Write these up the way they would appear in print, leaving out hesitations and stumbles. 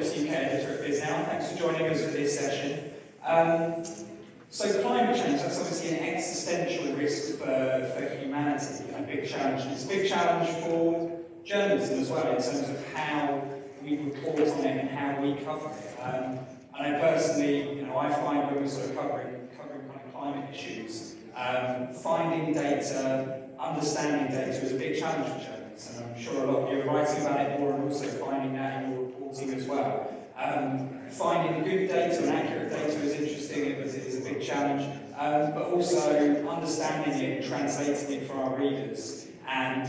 Phillips, UK editor at Bisnow. Thanks for joining us for this session. So climate change, that's obviously an existential risk for humanity, a big challenge. It's a big challenge for journalism as well, in terms of how we report on it and how we cover it. I know personally, I find when we're sort of covering kind of climate issues, finding data, understanding data is a big challenge for journalists, and I'm sure a lot of you are writing about it more and also finding that in your reporting as well. Finding good data and accurate data is interesting, it is a big challenge, but also understanding it and translating it for our readers and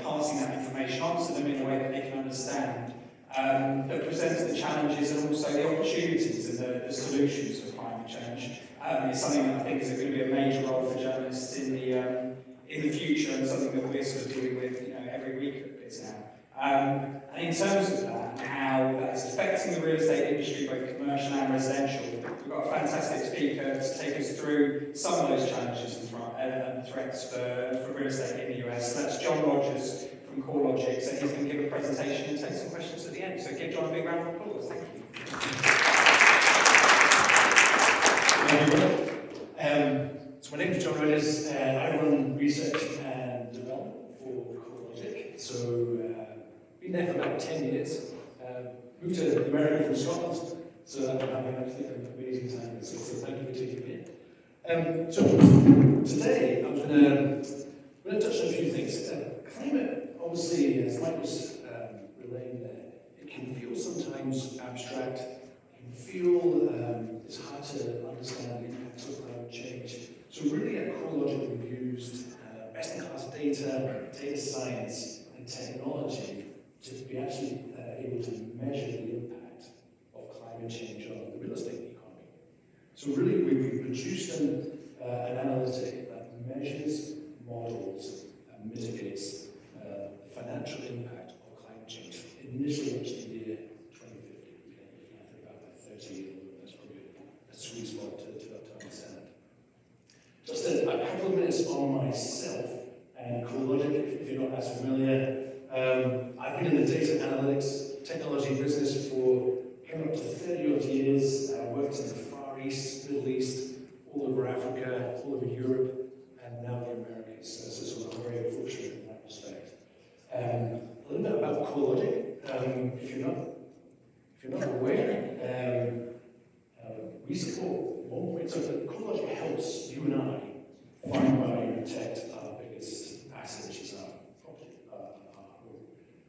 passing that information on to them in a way that they can understand, that presents the challenges and also the opportunities and the solutions for climate change. It's something that I think is going to be a major role for journalists in the future, and something that we're sort of dealing with every week at Bisnow. And in terms of that, how that's affecting the real estate industry, both commercial and residential, we've got a fantastic speaker to take us through some of those challenges and threats for real estate in the US. So that's John Rogers from CoreLogic. So he's going to give a presentation and take some questions at the end. So give John a big round of applause. Thank you. So my name is John Rogers. I run research and development for CoreLogic. So been there for about 10 years. Moved to America from Scotland, so I've been absolutely an amazing time. So thank you for taking me in. So today I'm going to touch on a few things. Climate, obviously, as Mike was relaying there, it can feel sometimes abstract. It can feel it's hard to understand the impacts of climate change. So really at CoreLogic we've used best-in-class data science and technology to be actually able to measure the impact of climate change on the real estate economy. So really we've produced an analytic that measures, models, and mitigates the financial impact of climate change. Initially up to the year 2050. You can think about that 30 years, that's probably a sweet spot to understand. Just a couple of minutes on myself and CoreLogic, if you're not as familiar. I've been in the data analytics technology business for coming up to 30 odd years. I worked in the Far East, Middle East, all over Africa, all over Europe, and now the Americas. So I'm very fortunate in that respect. A little bit about CoreLogic. If you're not aware, we support CoreLogic helps you and I find, buy, and protect our biggest asset, which is our property, our home.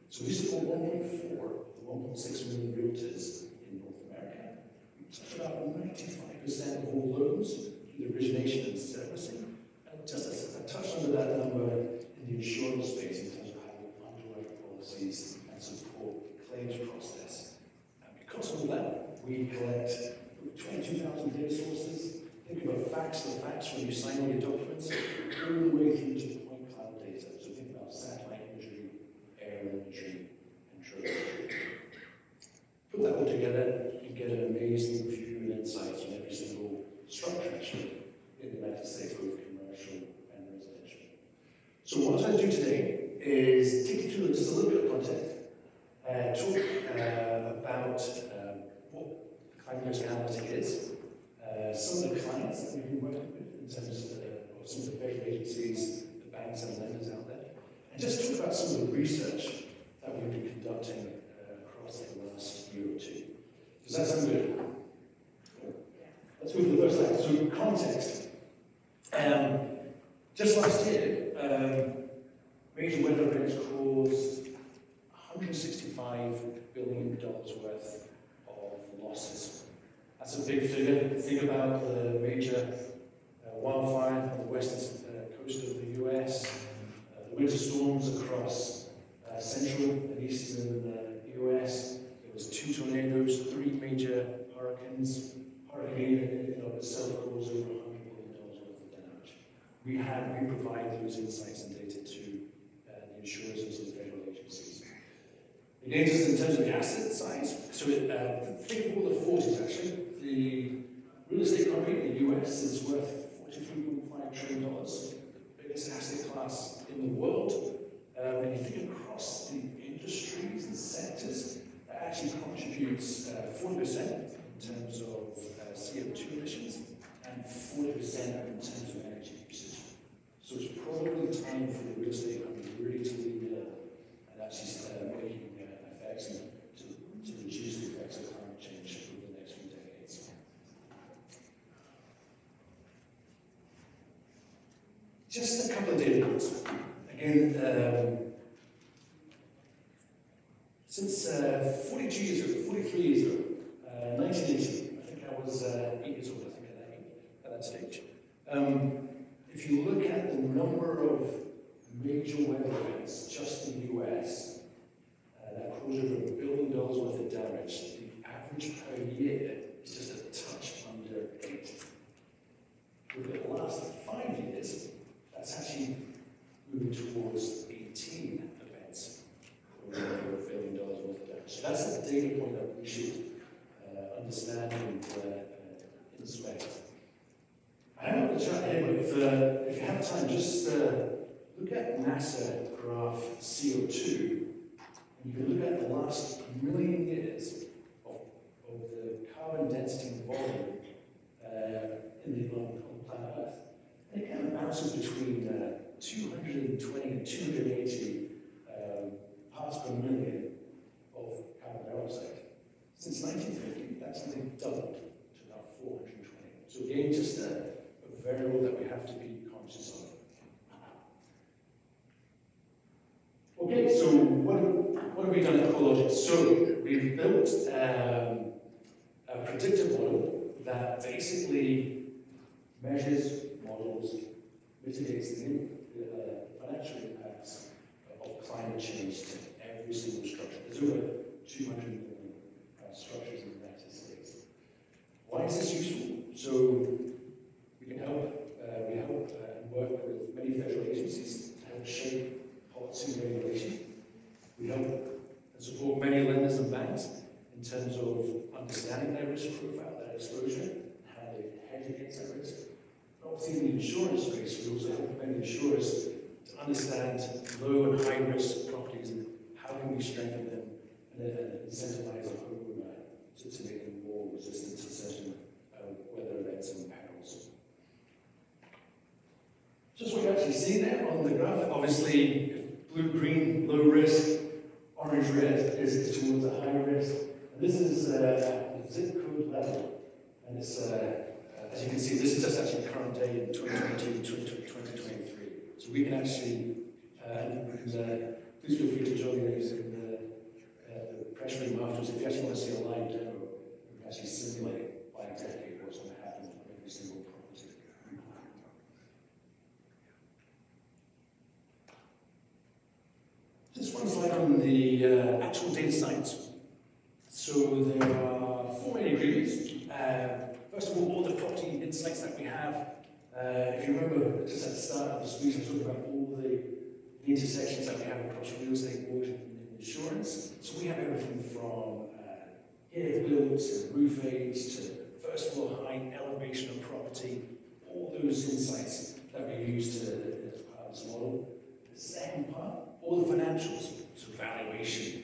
So we support 1.4 of the 1.6 million realtors in North America. We touch about 95% of all loans through the origination and servicing. And just a touch under that number in the insurance space in terms of how we underwrite policies and support the claims process. And because of all that, we collect 22,000 data sources. Think about facts when you sign all your documents, all the way through to point cloud data. So think about satellite imagery, air imagery, and drone imagery. Put that all together, you get an amazing view and insights on every single structure actually in the United States, both commercial and residential. So what I'm going to do today is take you through just a little bit of context, talk about what climate risk analytic is, some of the clients that we've been working with in terms of some of the big agencies, the banks and lenders out there, and just talk about some of the research that we've been conducting across the last year or two. Does that sound good? Let's go to the first slide. So context. Just last year, major weather events caused $165 billion worth of losses. That's a big figure. Think about the major wildfire on the western coast of the US, the winter storms across central and eastern US. There was 2 tornadoes, 3 major hurricanes. Hurricane in of itself caused over $100 billion worth of damage. We provide those insights and data to the insurers and to the federal agencies. Again, just in terms of the asset size, so think of all the forces actually. The real estate economy in the US is worth $43.5 trillion, the biggest asset class in the world. And you think across the industries and sectors that actually contribute contributes 40% in terms of CO2 emissions and 40% in terms of energy usage. So it's probably time for the real estate company really to lean in and actually start making effects and to reduce the effects of climate change over the next few decades. Just a couple of data points. Again, since 43 years ago, 1980, I think I was 8 years old, I think, at that stage. If you look at the number of major weather events just in the US, that caused over $1 billion worth of damage, the average per year is just a touch under 8. Over the last 5 years, that's actually moving towards 18 events causing over $1 billion worth of damage. So that's the data point that we should understand and inspect. I haven't got the chart here, but if you have time, just look at NASA graph CO2. And you can look at the last million years of the carbon density and volume on planet Earth. And it kind of bounces between 220 and 280 parts per million of carbon dioxide. Since 1950, that's only doubled to about 420. So again, just a variable that we have to be conscious of. Okay, so what have we done at CoreLogic? So we've built a predictive model that basically measures, models, mitigates the financial impacts of climate change to every single structure. There's over 200 million structures in the United States. Why is this useful? So we can help, and work with many federal agencies to help shape policy and regulation. We help and support many lenders and banks in terms of understanding their risk profile, their exposure, and how they hedge against that risk. And obviously in the insurance space, we also help many insurers to understand low and high risk properties and how can we strengthen them and incentivize a homeowner to make them more resistant to certain weather events and perils. Just what you actually see there on the graph, obviously blue, green, low risk, orange, red is towards a high risk. And this is the zip code level. And it's, as you can see, this is just actually current day in 2022, 2023. So we can actually, please feel free to join me using the press room afterwards. If you actually want to see a live demo, we can actually simulate by decade what's going to happen to every single property. Just one slide on the actual data science. So there are 4 main ingredients. First of all the property insights that we have. If you remember, just at the start of the speech, I was talking about all the intersections that we have across real estate, mortgage, and insurance. So we have everything from air builds to roof age to first floor height, elevation of property, all those insights that we use to as part of this model. The second part, all the financials, so valuation,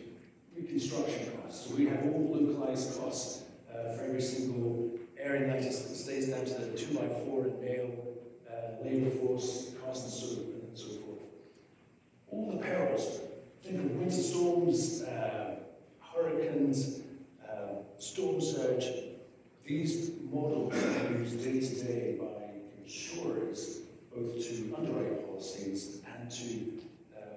reconstruction costs. So we have all localized costs for every single area in the United States, down to the 2x4 and nail, labor force costs and so forth. All the perils, think of winter storms, hurricanes, storm surge. These models are used day to day by insurers, both to underwrite policies and to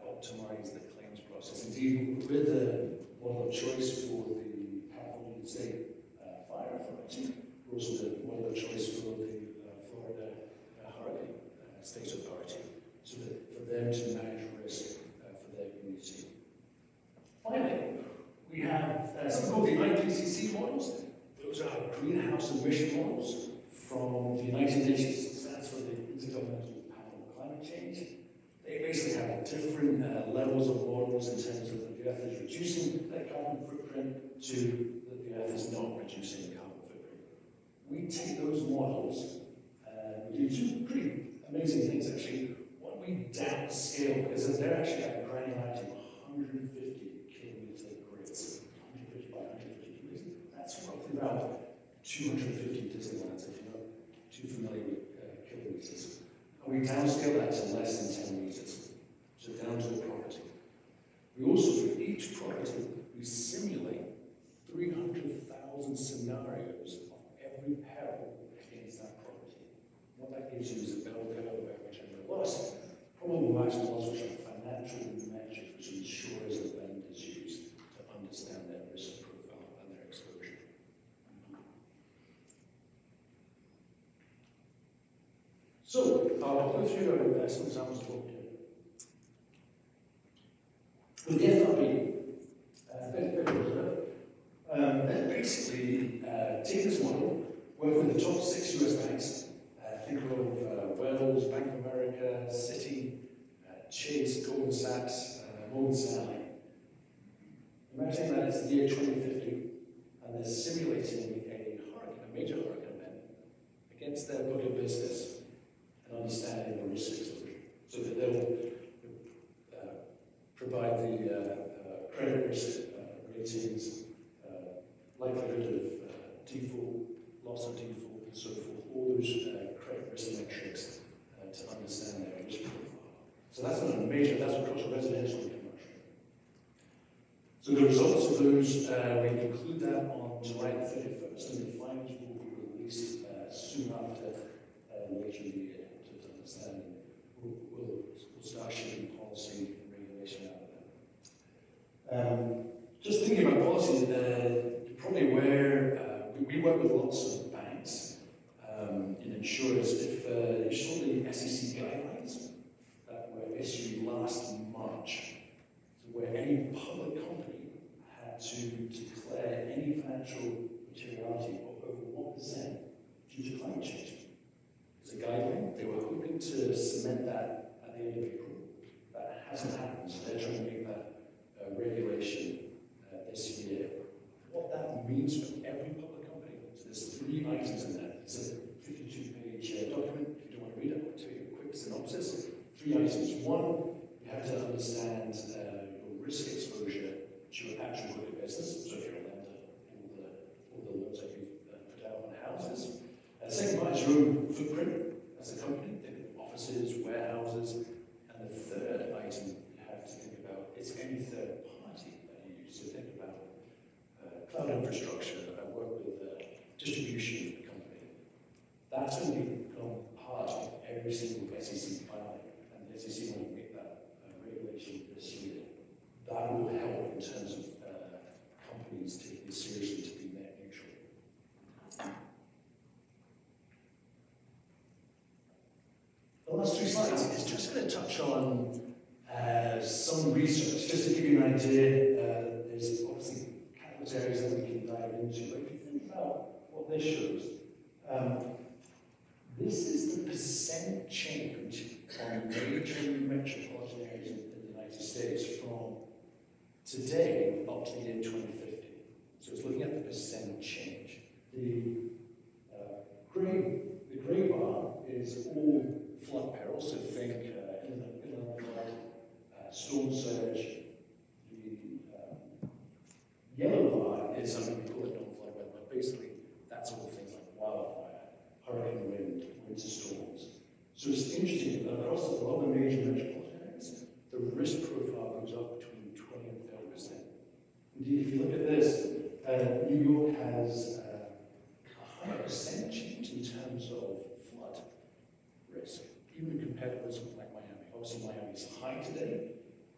optimize the claims process. Indeed, we're the model of choice for the California State Fire Authority. We're also the model of choice for the Florida Hurricane State Authority, so that for them to manage risk for their community. Finally, we have something called the IPCC models. Those are greenhouse emission models from the United Nations. It stands for the Intergovernmental Panel on Climate Change. They basically have different levels of models in terms of that the Earth is reducing their carbon footprint to that the Earth is not reducing carbon footprint. We take those models and we do 2 pretty amazing things actually. One, we downscale, because they're actually at a granularity of 150 kilometer grids, 150 by 150 kilometers. 250 decibels, if you're not too familiar with kilometers. And we downscale that to less than 10 meters, so down to a property. We also, for each property, we simulate 300,000 scenarios of every peril against that property. What that gives you is a bell curve of average annual loss, probable maximum loss, which are financial metrics which insurers and lenders use to understand their risk profile and their exposure. So, I'll go through some examples of what we did. With the FRB, basically take this model, work with the top 6 US banks, think of Wells, Bank of America, Citi, Chase, Goldman Sachs, Morgan Stanley. Imagine that it's the year 2050, and they're simulating a major hurricane event against their book of business and understanding the risk exposure, so that they'll provide the credit risk ratings, likelihood of default, loss of default, and so forth, all those credit risk metrics to understand their risk profile. So that's not a major, that's across residential and commercial. So the results of those, we conclude that on July 31st, and the finals will be released soon after later in the year to understand. We'll start shipping policy and regulation out of that. Just thinking about policy, you're probably aware, we work with lots of banks and insurers. If you saw the SEC guidelines that were issued last March, so where any public company had to declare any financial materiality of over 1% due to climate change. It's a guideline. They were hoping to cement that at the end of April. That hasn't happened, so they're trying to make that regulation this year. What that means for every public company, so there's 3 items in there. It's a 52-page document. If you don't want to read it, I'll tell you a quick synopsis. 3 items. 1, you have to understand your risk exposure to your actual book of business. So if you're a lender, all the loans that you've put out on houses. Second part is your own footprint as a company, think of offices, warehouses. And the third item you have to think about is any third party that you use. So think about cloud infrastructure. I work with a distribution company. That's going to become part of every single SEC filing, and the SEC want to make that regulation this year. That will help in terms of companies taking it seriously to be net neutral. The last 2 slides is just going to touch on some research, just to give you an idea. There's obviously countless areas that we can dive into, but if you think about what this shows, this is the percent change on major metropolitan areas in the United States from today up to the year 2050. So it's looking at the percent change. The grey bar is all flood peril, so think inland flood, storm surge. The yellow bar is something we call it non-flood weather, but basically that's all things like wildfire, hurricane wind, winter storms. So it's interesting that across a lot of the major metropolitan areas, the risk profile goes up between 20 and 30%. Indeed, if you look at this, New York has a higher percent change in terms of flood risk, even compared with something like Miami. Obviously, Miami is high today,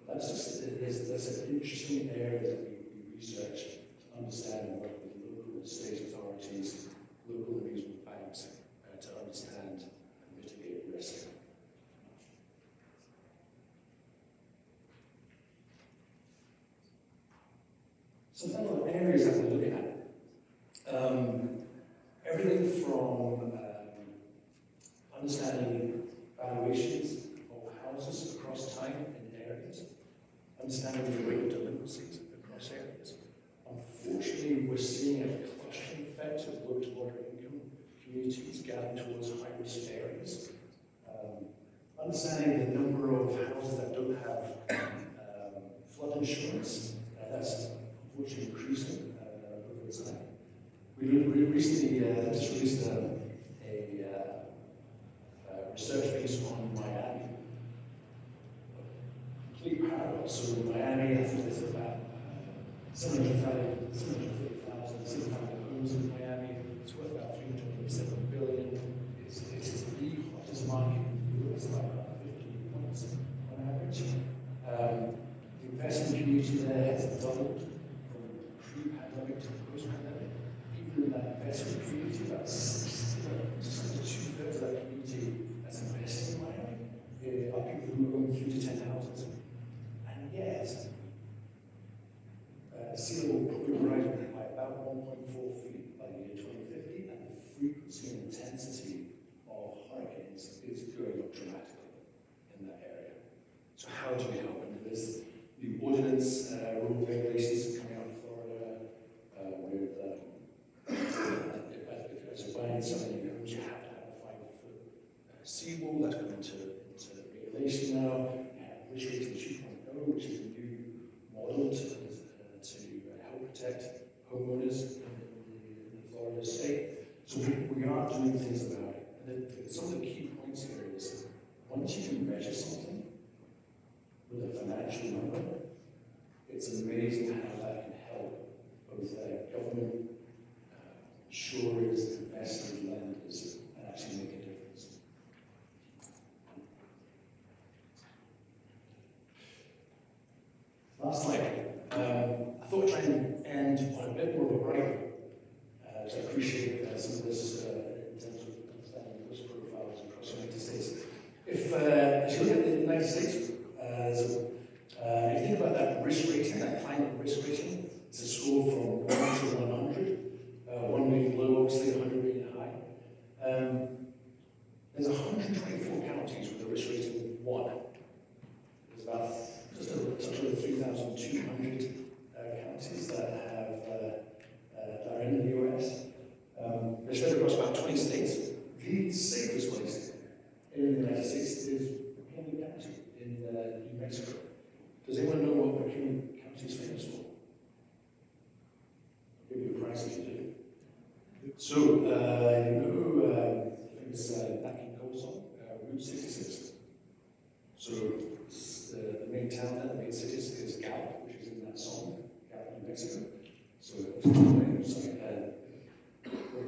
but that's an interesting area that we research to understand and work with local and state authorities, local amusement banks, to understand and mitigate risk. Some other areas that we're looking at. Everything from understanding valuations of houses across time in areas, understanding the rate of delinquencies across areas. Unfortunately, we're seeing a clustering effect of low to moderate income communities gathering towards high-risk areas. Understanding the number of houses that don't have flood insurance, that's unfortunately increasing over time. We recently just released a research piece on Miami. Complete parallel. So in Miami, I think there's about 750,000 homes in Miami. It's worth about $327 billion. It is the hottest market in the US, like about 50 points on average. The investment community there has doubled from pre-pandemic to post-pandemic. Even in that investment community, about just under two-thirds of that community has invested in Miami. Are people who own 3 to 10 houses. And yet, sea level will probably rise by about 1.4 feet by the year 2050, and the frequency and intensity of hurricanes is going up dramatically in that area. So how do we help? And there's new ordinance, rule regulations coming out of Florida with as a buying selling homes, you have to have a 5-foot seawall. That's going into regulation now. You have risk rating 2.0, which is a new model to help protect homeowners in the Florida state. So we are doing things about it. And some of the key points here is, once you can measure something with a financial number, it's amazing how that can help both government, insurers, investors, lenders, and actually make a difference. Last slide. I thought I'd try and end on a bit more of a bright to appreciate some of this in terms of understanding risk profiles across the United States. If you look at the United States, if you think about that risk rating, that climate risk rating, it's a score from 1 to 100, 1 being low, obviously 100 being high. There's 124 counties with a risk rating of 1. There's about just over 3,200 counties that are in the US. They're spread across about 20 states. The safest place in the United States is McKinney County in New Mexico. Does anyone know what McKinney County is famous for? I'll give you a prize if you do. So, you know the famous Nat King Cole song, Route 66. So, the main town there, the main city is Gallup, which is in that song, Gallup, New Mexico. So,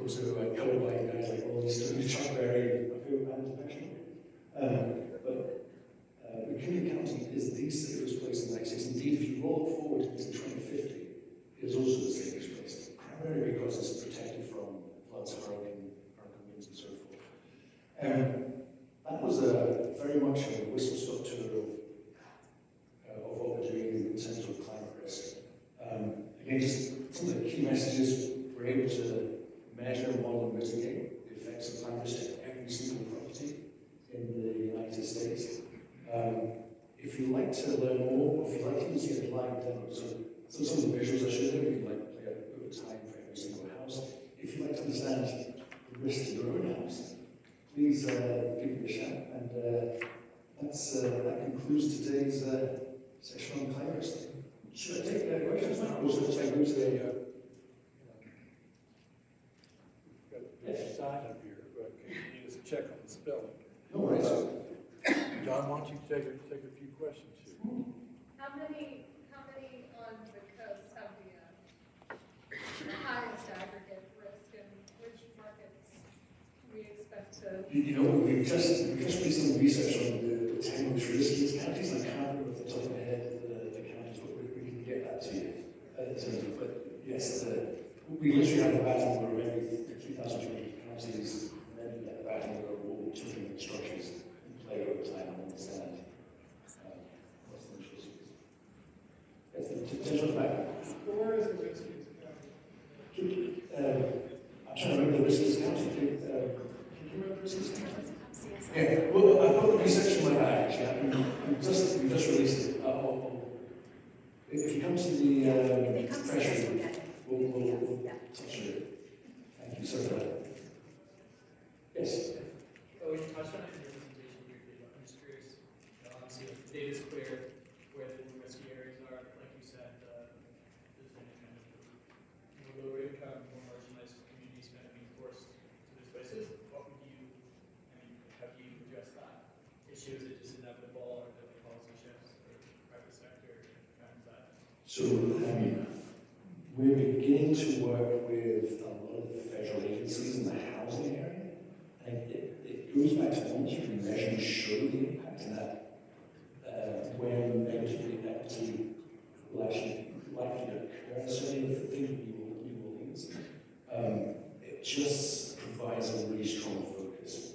also covered by guys like Rolling Stones, Chuck Berry, my favorite band is National. But McKinney County is the safest place in the United States. Indeed, if you roll it forward into 2050, it is also the safest place, primarily because it's protected from floods, hurricane winds, and so forth. That was very much a whistle-stop tour of what we're doing in terms of climate risk. Again, just some of the key messages: we're able to measure, model, and mitigate the effects of climate risk to every single property in the United States. If you'd like to learn more, or if you'd like to see a live demo, so some of the visuals I showed you, you can play over time for every single house. If you'd like to understand the risks in your own house, please give me a shout. And that concludes today's session on climate risk. Should I take questions now, or should I go to the Yes. Sign up here, but can you just check on the spelling? No worries. John, why don't you take a few questions here? How many on the coast have the highest aggregate risk, and which markets we expect to? You know, we've just did some research on the 10 most riskiest counties. I can't remember off the top of my head the counties, but we can get that to you. But yes, we literally have a battle over every 3,200 counties, and then we get a battle over all 200 structures and play over time and understand what's the issues. Yes, the potential back. Where is the riskiest county? I'm trying to remember the riskiest county. Can you remember the riskiest county? Yeah, well, I've got the research in my bag, actually. We just released it. If you come to the pressure, we'll touch it. Thank you so much. Yes? Oh, you touched on it in your presentation briefly, but I'm just curious. Obviously, if the data is clear where the risky areas are, like you said, there's any kind of more lower income, more marginalized So we're beginning to work with a lot of the federal agencies in the housing area. And it goes back to once you can measure and show the impact in that when negative equity will actually likely occur. Certainly with the things we will use. It just provides a really strong focus.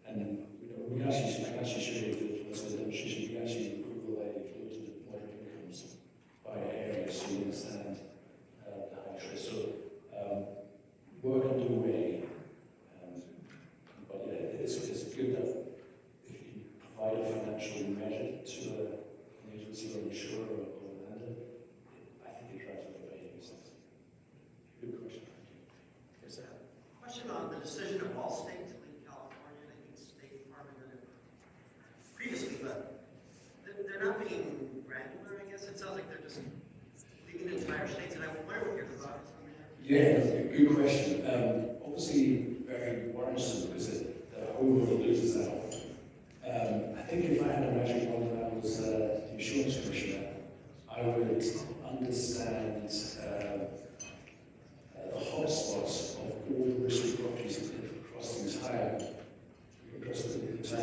And I can actually show you the demonstration. We actually overlay looked at moderate incomes by area so you understand the high interest. So work underway. But yeah, it's good that if you provide a financial measure to an agency or an insurer or a lender, I think it drives up the behavior sense. Good question. There's a question on the decision of all states, I think California, I think State Department did it previously, but they're not being granular, I guess. It sounds like they're just leaving the entire states, and I wonder what your thoughts on that. Yeah, good question. Obviously, very worrisome because the homeowner loses out. I think if I had a magic wand and I was the insurance commissioner, I would understand the hotspots of all the risky properties across the entire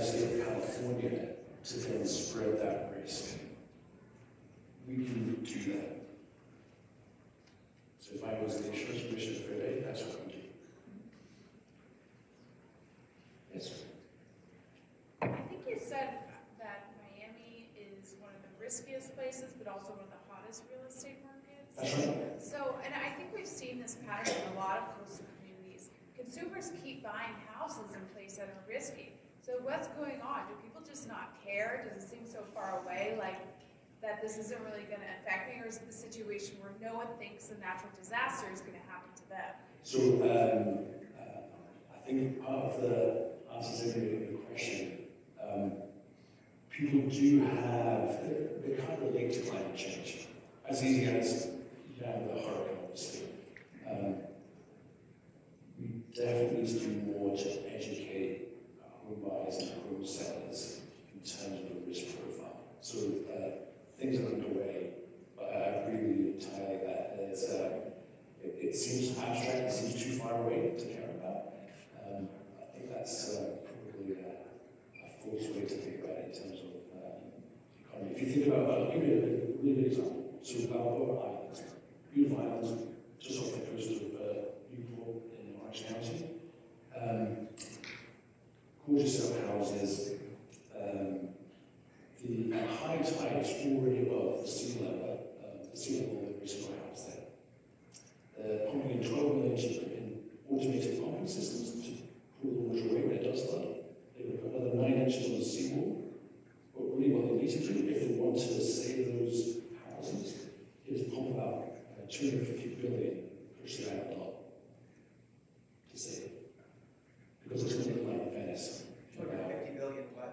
state of California to then spread that risk. We can do that. So if I was the insurance commissioner for a day, that's what I would do. Yes. I think you said that Miami is one of the riskiest places, but also one of the hottest real estate markets. That's right. So, and I think we've seen this pattern in a lot of coastal communities. Consumers keep buying houses in places that are risky. So what's going on? Do people just not care? Does it seem so far away, like that this isn't really going to affect me? Or is it the situation where no one thinks a natural disaster is going to happen to them? So I think part of the answer to the question, people do have, they can't relate to climate change as easy as you have with a hurricane, obviously. We definitely need to do more to educate home buyers and home sellers in terms of the risk profile. So things are underway, but I agree with you entirely that there's, it seems abstract, it seems too far away to care about. I think that's probably a false way to think about it in terms of the economy. If you think about, I'll give you a really good example. So Balboa Island, beautiful island, just off the coast of Newport in Orange County. Gorgeous set of houses. The high tide is already above the sea level there is no house there. They're pumping in 12 million to put in automated pumping systems to pull the water away when it does flood. They would put another 9 inches on the seawall. But really what they need to do, if they want to save those houses, is pump about 250 billion push it out a lot to save. Because it's going to look like Venice. 250 billion what?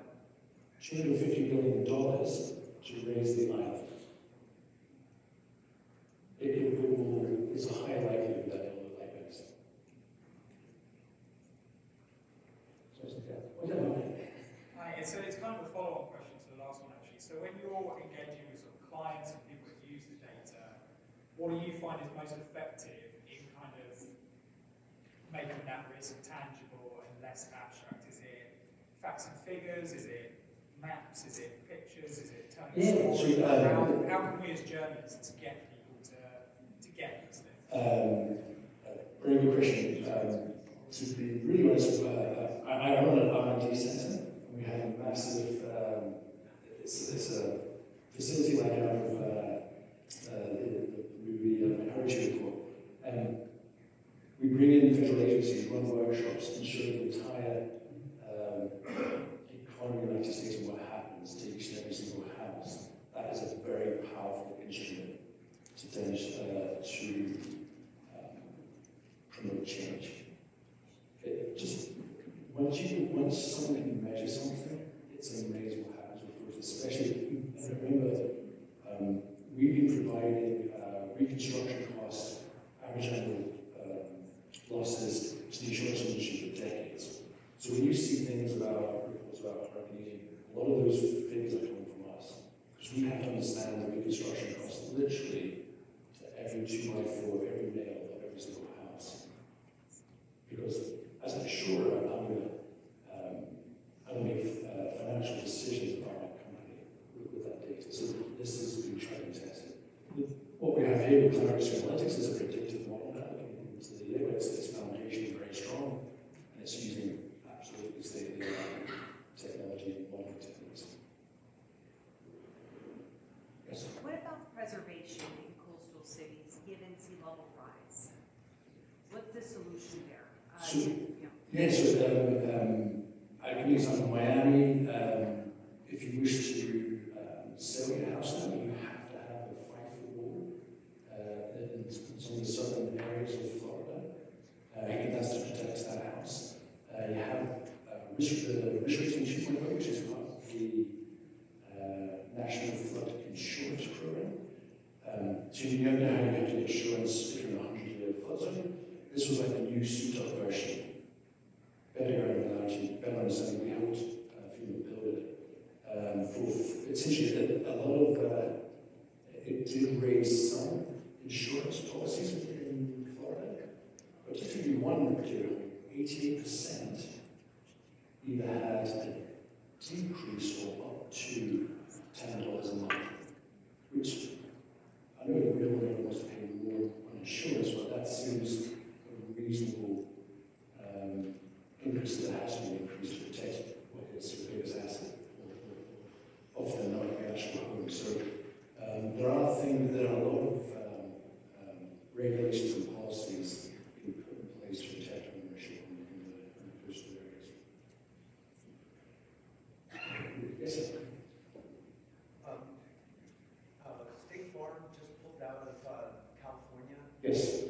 $250 billion to raise the island. It's a high likelihood that it will look like Venice. So it's kind of a follow-up question to the last one, actually. So when you're engaging with sort of clients and people that use the data, what do you find is most effective in kind of making that risk tangible and less abstract? Is it facts and figures? Is it maps? Is it pictures? Is it telling stories? How can we as journalists get people to get these things? Very good question. To be really honest, I run an R&D center. We have a massive, it's a facility like out of the movie Minority Report. And we bring in federal agencies, run workshops, and show the entire economy of the United States and what happens to each and every single house. That is a very powerful instrument to promote change. It just once someone can measure something, it's amazing what happens with roofs. Especially, and remember, we've been providing reconstruction costs, average annual losses to the insurance industry for decades. So when you see things about reports about hurricane, a lot of those figures are coming from us because you have to understand the reconstruction costs literally to every 2x4, every nail of every single house. Because as an insurer, I'm going to make financial decisions about my company with that data. So this has been tried and tested. What we have here with climate risk analytics is a predictive model now looking into the year, where its foundation is very strong, and it's using absolutely state-of-the-art technology and modeling techniques. Yes? What about preservation in coastal cities given sea level rise? What's the solution there? So, I can use example Miami. If you wish to sell your house now, you have to have a 5-foot wall in some of the southern areas of Florida. And that's to protect that house. You have the risk rating 2.0, which is part of the National Flood Insurance Program. So you know how you have to get insurance if you're in a 100-year flood zone. This was like the new suit-up version. Better granularity, better understanding. We helped FEMA build it. Essentially, a lot of it did raise some insurance policies in Florida, but just to give you one particular, 88% either had a decrease or up to $10 a month, which I know the real one wants to pay more on insurance, but that seems a reasonable increase that has to be increased to protect what is the biggest asset, often not the actual home. So there are a lot of regulations and policies being put in place to protect ownership in the coastal areas. Yes, sir. State Farm just pulled out of California. Yes.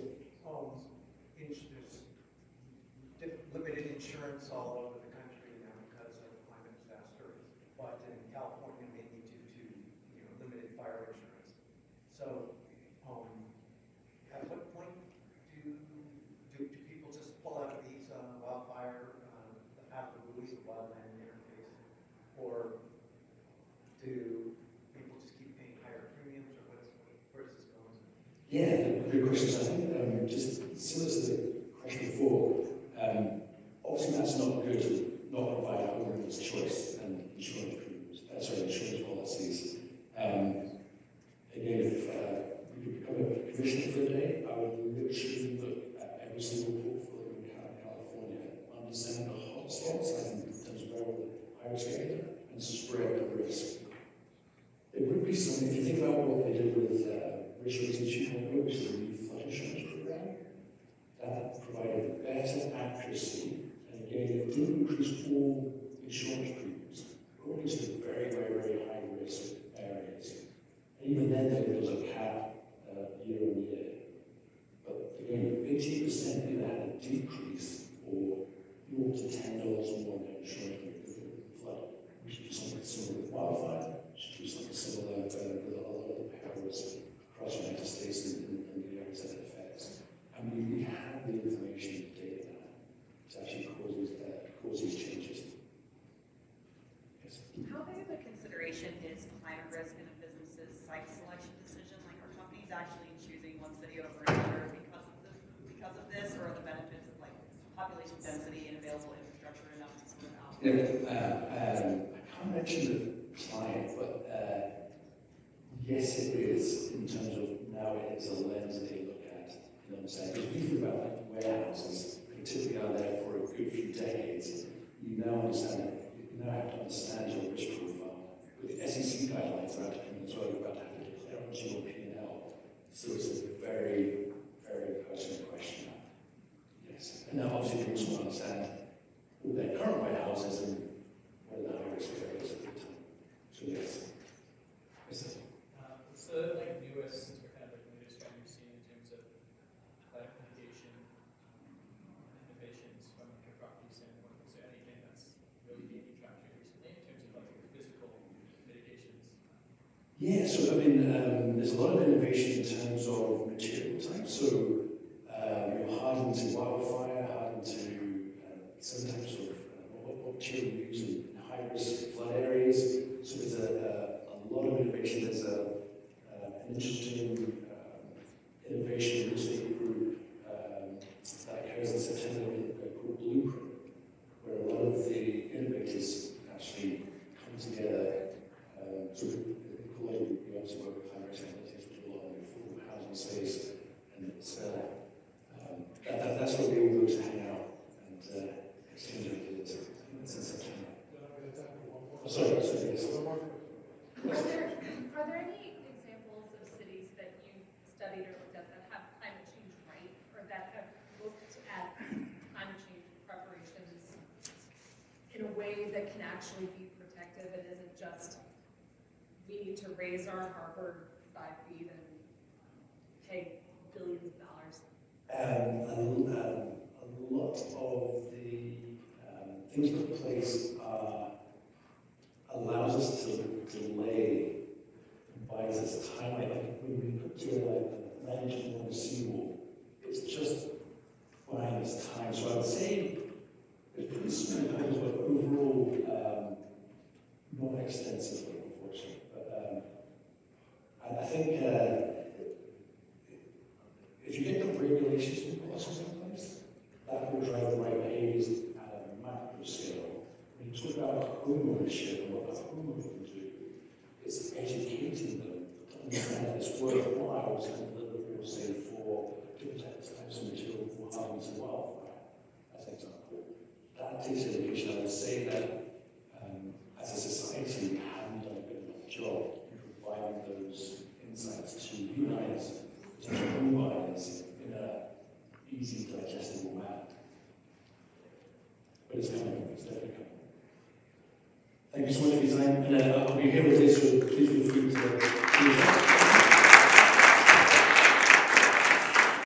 There's limited insurance all over the country now because of climate disaster, but in California mainly due to limited fire insurance. So, at what point do people just pull out of these wildfire out of the buoys, the wildland interface, or do people just keep paying higher premiums, or where is this going? Yeah, good questions. I think just similar to the question before, obviously that's not good to not provide homeowners choice and insurance premiums, insurance policies. Again, if we could become a commissioner for a day, I would literally look at every single portfolio in California, understand the hotspots, in terms of where the high-risk area, and spread the risk. There would be some, if you think about what they did with risk rating 2.0, which is the new flood insurance program, that provided better accuracy, and again, it didn't increase all insurance premiums, only to the very, very, very high risk areas. And even then, there was a cap year on year. But again, 80% either had a decrease or more to $10 more in insurance premiums with flood. We should do something similar with wildfire. We should do something similar with a lot of the perils across the United States and the areas that it affects. And we have the information to data now to actually cause these changes. Yes. How big of a consideration is climate risk in a business's site selection decision? Like, are companies actually choosing one city over another because of this, or are the benefits of like population density and available infrastructure enough to sort of out? I can't mention the client, but yes, it is in terms of now it is a lens they look at. You know what I'm saying? If you think about like warehouses, they typically are there for a good few decades. You now understand it. You now have to understand your risk profile. With the SEC guidelines about to come as well, you're about to have to declare on your P&L. So it's a very, very personal question. Yes. And now obviously you also understand all their current warehouses and where the high risk areas at the time. So yes. Yes, sir. What's the newest or kind of latest trend you've seen in terms of climate mitigation innovations from a property standpoint? Is there anything that's really gaining traction recently in terms of physical mitigations? Yeah, so I mean, there's a lot of innovation in terms of material types. So hardened to wildfire, hardened to some types of what material we use in high-risk flood areas. So there's a lot of innovation That's where we all go to hang out and exchange ideas. It's in September. Oh, sorry, yes. Are there any examples of cities that you've studied or looked at that have climate change right, or that have looked at climate change preparations in a way that can actually be protective and isn't just, we need to raise our harbor 5 feet and pay billions of dollars? A lot of the things put in place allows us to delay and buys us time. Like when we put together like the management of the seawall, it's just buying us time. So I would say it's pretty small numbers, but overall not extensively, unfortunately. But I think if you get the regulations and policies in place, that will drive the right behaviors at a macro scale. When you talk about homeownership and what the homeowner can do, it's educating them to understand that it's worthwhile to deliver real estate for different types of material for homes and wildfire, as an example. That takes education. I would say that as a society, we haven't done a good enough job in providing those insights to you guys, to home buyers, in an easy, digestible manner. But it's coming, it's definitely coming. Thank you so much for your time, and I'll be here with this, so please feel free to